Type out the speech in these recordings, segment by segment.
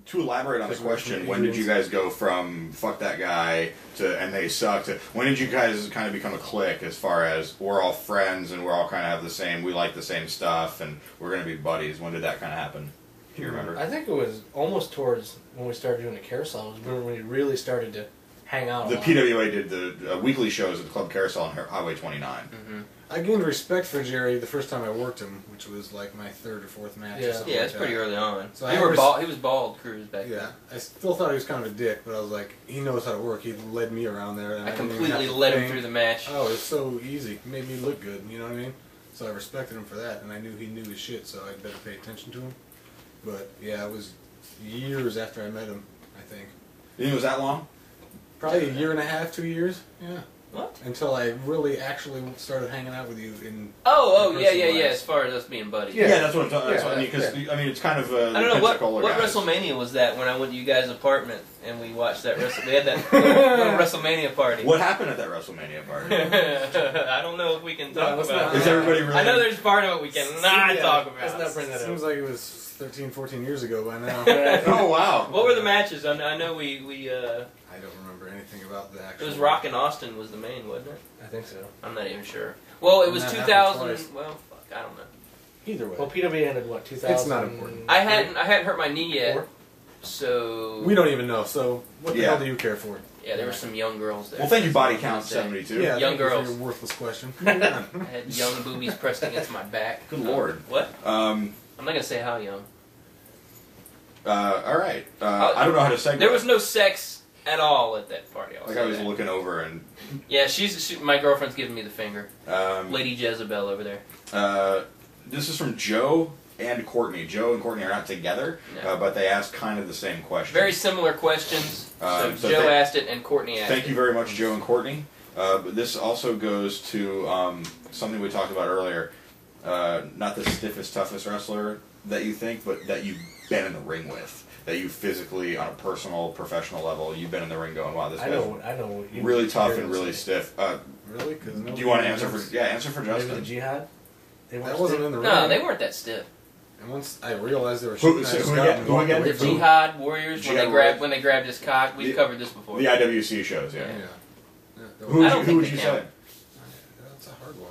To elaborate on the question, when did you guys go from fuck that guy to and they suck to when did you guys kind of become a clique as far as we're all friends and we're all kind of have the same, we like the same stuff and we're going to be buddies? When did that kind of happen? Do you remember? I think it was almost towards when we started doing the carousel. It was when we really started to hang out. The PWA did the weekly shows at the Club Carousel on Highway 29. Mm-hmm. I gained respect for Jerry the first time I worked him, which was like my third or fourth match. Yeah, or something Yeah, like it's pretty that. early on. So he was bald, Cruze, back then. Yeah, I still thought he was kind of a dick, but I was like, he knows how to work. He led me around there. And I didn't even completely have to led him think. through the match. Oh, it was so easy. He made me look good, you know what I mean? So I respected him for that, and I knew he knew his shit, so I'd better pay attention to him. But yeah, it was years after I met him, I think. You think it was that long? Probably a year and a half, 2 years. Yeah. What? Until I really actually started hanging out with you in. Yeah, lives. as far as us being buddies. Yeah, that's what I'm talking about. I mean, because I mean, it's kind of I don't know what guys. WrestleMania was that when I went to you guys' apartment and we watched that we had that little WrestleMania party. What happened at that WrestleMania party? I don't know if we can talk about it. Is everybody really? I know there's part of it we cannot talk about. Let's not bring that Seems up. like it was 13, 14 years ago by now. Oh wow! What were the matches? I know we I don't remember anything about the it actual. was Rock and Austin was the main, wasn't it? I think so. I'm not even sure. Well, it was And that 2000. happened twice. Well, fuck, I don't know. Either way. Well, PWA ended what, 2000? It's not important. I hadn't hurt my knee yet, Four? so We don't even know, so what the Yeah. hell do you care for? yeah, there were some young girls there. Well, thank you, Body Count 72. Yeah, Young thank you for girls. your worthless question. I had young boobies pressed against my back. Good lord. What? Um. I'm not gonna say how young. All right. I don't know how to segue. There was no sex at all at that party. Like I was looking over and. Yeah, my girlfriend's giving me the finger. Um, Lady Jezebel over there. This is from Joe and Courtney. Joe and Courtney are not together, No. but they asked kind of the same question. Very similar questions. So so Joe asked it and Courtney asked it. Thank you very much, Joe and Courtney. But this also goes to something we talked about earlier. Not the stiffest, toughest wrestler that you think, but that you've been in the ring with. That you physically, on a personal, professional level, you've been in the ring going, wow, this I guy's know what you really tough you're and gonna really say. stiff. Really? Cause Do you want to answer for? Yeah, answer for Maybe the Justin. Jihad? They That wasn't in the ring. No, they weren't that stiff. And once I realized they were Who- shooting, so I just who got again? and Who walked again? away The from them. Jihad Warriors Jihad when they grabbed his cock. We've covered this before. The IWC shows, yeah. Yeah. Who I don't who think would they you count. say? That's a hard one.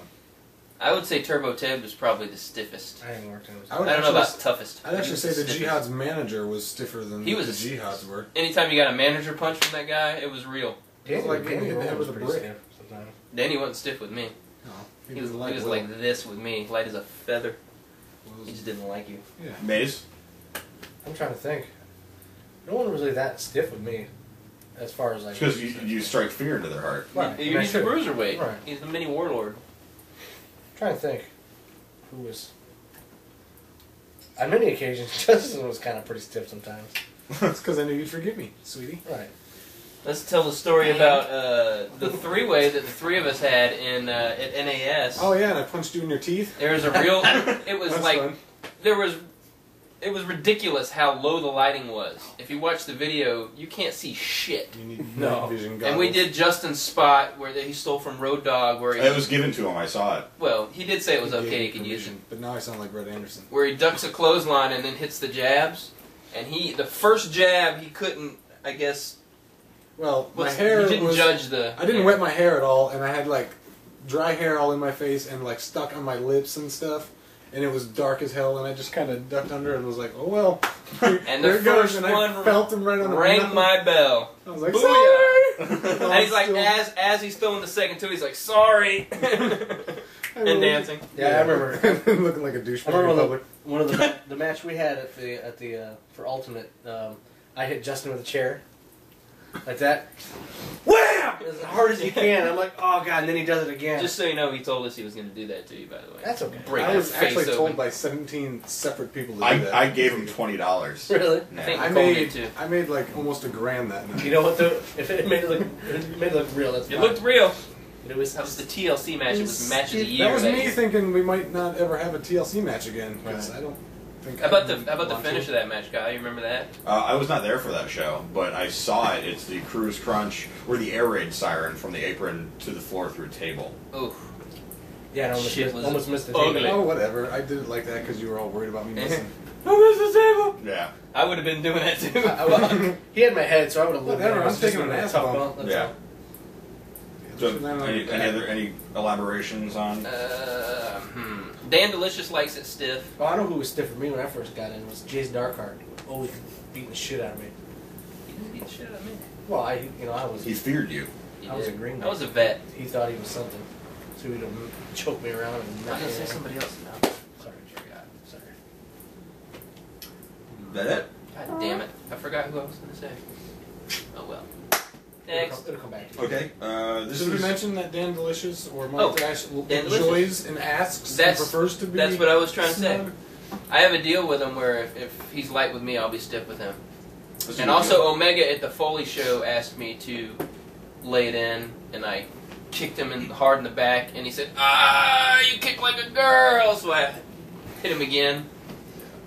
I would say Turbo Ted was probably the stiffest. I haven't worked on it. I would I don't know actually about toughest. I'd actually He was say the stiffest. Jihad's manager was stiffer than He the was a- Jihads were. Anytime you got a manager punch from that guy, it was real. It was like getting hit in the head was with a pretty brick. stiff sometimes. Danny wasn't stiff with me. No, He was light will. like this with me, light as a feather. Was- He just didn't like you. yeah. Maze? I'm trying to think. No one was really that stiff with me, as far as like. Because you strike fear into their heart. Right. He's a cruiserweight. Right. He's the mini warlord. I'm trying to think. Who was. On many occasions, Justin was kind of pretty stiff sometimes. That's because I knew you'd forgive me, sweetie. Right. Let's tell the story about the three-way that the three of us had in at NAS. Oh yeah, and I punched you in your teeth. There was a real. It was That's like fun. there was. It was ridiculous how low the lighting was. If you watch the video, you can't see shit. You need No. night vision goggles. And we did Justin's spot where he stole from Road Dogg, where he, It was given to him. I saw it. well, he did say it was He gave okay, me he could use it. permission, but now I sound like Brett Anderson. Where he ducks a clothesline and then hits the jabs, and the first jab he couldn't, I guess. Well, my hair He didn't was. judge the. I didn't wet my hair at all, and I had like dry hair all in my face and like stuck on my lips and stuff. And it was dark as hell, and I just kind of ducked under it and was like, "Oh well." And the there it goes, first and one I felt him right on the rang mouth. my bell. I was like, Booyah! "Sorry." And he's like, as he's throwing the second two, he's like, sorry, and dancing. Yeah, I remember. looking like a douchebag I in remember public. one of the match we had at the for Ultimate. I hit Justin with a chair, like that. Wham! As hard as you can. I'm like, oh god, and then he does it again. Just so you know, he told us he was going to do that to you, by the way. That's okay. Break I your was face actually told open. by 17 separate people to do that. I gave him $20. Really? I think I Nicole did too. made like almost $1,000 that night. You know what though? If it made it look real, that's It fine. looked real. It was. That was the TLC match. It was match of the year. That was me year. thinking we might not ever have a TLC match again because I don't think. How about I the want finish to. of that match, Kyle? You remember that? I was not there for that show, but I saw it. It's the Cruze Crunch or the air raid siren from the apron to the floor through a table. Oof. Yeah, I Shit almost was missed the ugly. table. Oh, whatever. I did it like that because you were all worried about me missing. Yeah. I would have been doing that too. He had my head, so I would have lived Whatever, there. I'm taking an ass bump. That's Yeah. all. So, any elaborations on? Dan Delicious likes it stiff. Oh, I know who was stiff for me when I first got in. It was Jason Darkheart. Always beating the shit out of me. He didn't beat the shit out of me. Well, I was. He feared you. He I was did. a green I was a vet. He thought he was something, so he'd choke me around and I was knock gonna me say out. somebody else now. Sorry, sorry. That it? God damn it! I forgot who I was gonna say. Oh well. Next. It'll come back to you. Okay. This Should we is mention that Dan Delicious or Oh, Mark Dash Dan enjoys and asks and That's- prefers to be? That's what I was trying to say. snug? I have a deal with him where if he's light with me, I'll be stiff with him. this is And a also, deal. Omega at the Foley show asked me to lay it in, and I kicked him hard in the back, and he said, "Ah, you kick like a girl!" So I hit him again.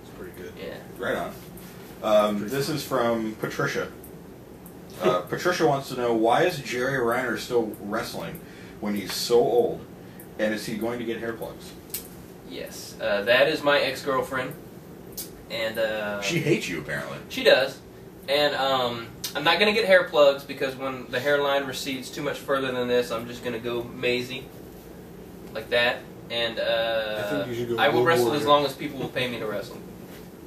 It's pretty good. Yeah. Right on. This is from Patricia. Patricia wants to know, why is Jerry Reiner still wrestling when he's so old, and is he going to get hair plugs? Yes. That is my ex-girlfriend, and She hates you, apparently. she does. And I'm not going to get hair plugs because when the hairline recedes too much further than this, I'm just going to go mazy. Like that. And I think you should go I will Road wrestle Warrior. as long as people will pay me to wrestle.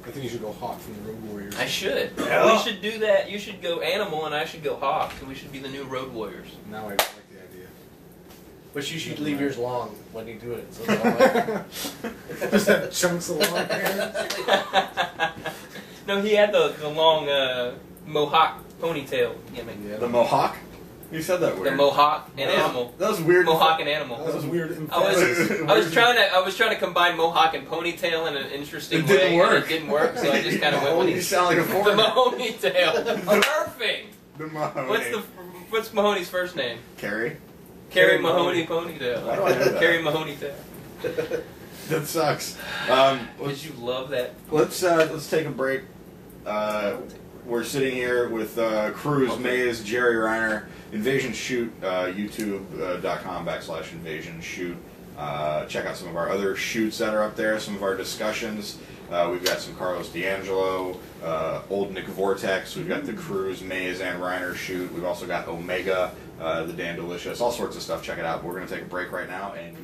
I think you should go Hawk from the Road Warriors. I should. Yeah. We should do that. You should go Animal and I should go Hawk. And we should be the new Road Warriors. Now I don't like the idea. But you should leave yours long when you do it. So it's all right. Just have chunks of long hair. No, he had the long Mohawk ponytail gimmick. Yeah. The Mohawk? You said that The weird. Mohawk and That was- Animal. That was weird. Mohawk and Animal. That was weird. I was trying to combine Mohawk and ponytail in an interesting It didn't way. work. And it didn't work, so I just kind of went with You sound like a the foreigner. Mahoney tail. Perfect. The Mahoney. What's Mahoney's first name? Carrie? Carrie Mahoney ponytail. Why do I know that? Carrie Mahoney tail. That sucks. Did you love that? Let's take a break. We're sitting here with Cruze, Maze, Jerry Reiner, Invasion Shoot, youtube.com/Invasion Shoot. Check out some of our other shoots that are up there, some of our discussions. We've got some Carlos D'Angelo, old Nick Vortex. We've got the Cruze, Maze, and Reiner shoot. We've also got Omega, the Dan Delicious, all sorts of stuff. Check it out. We're going to take a break right now and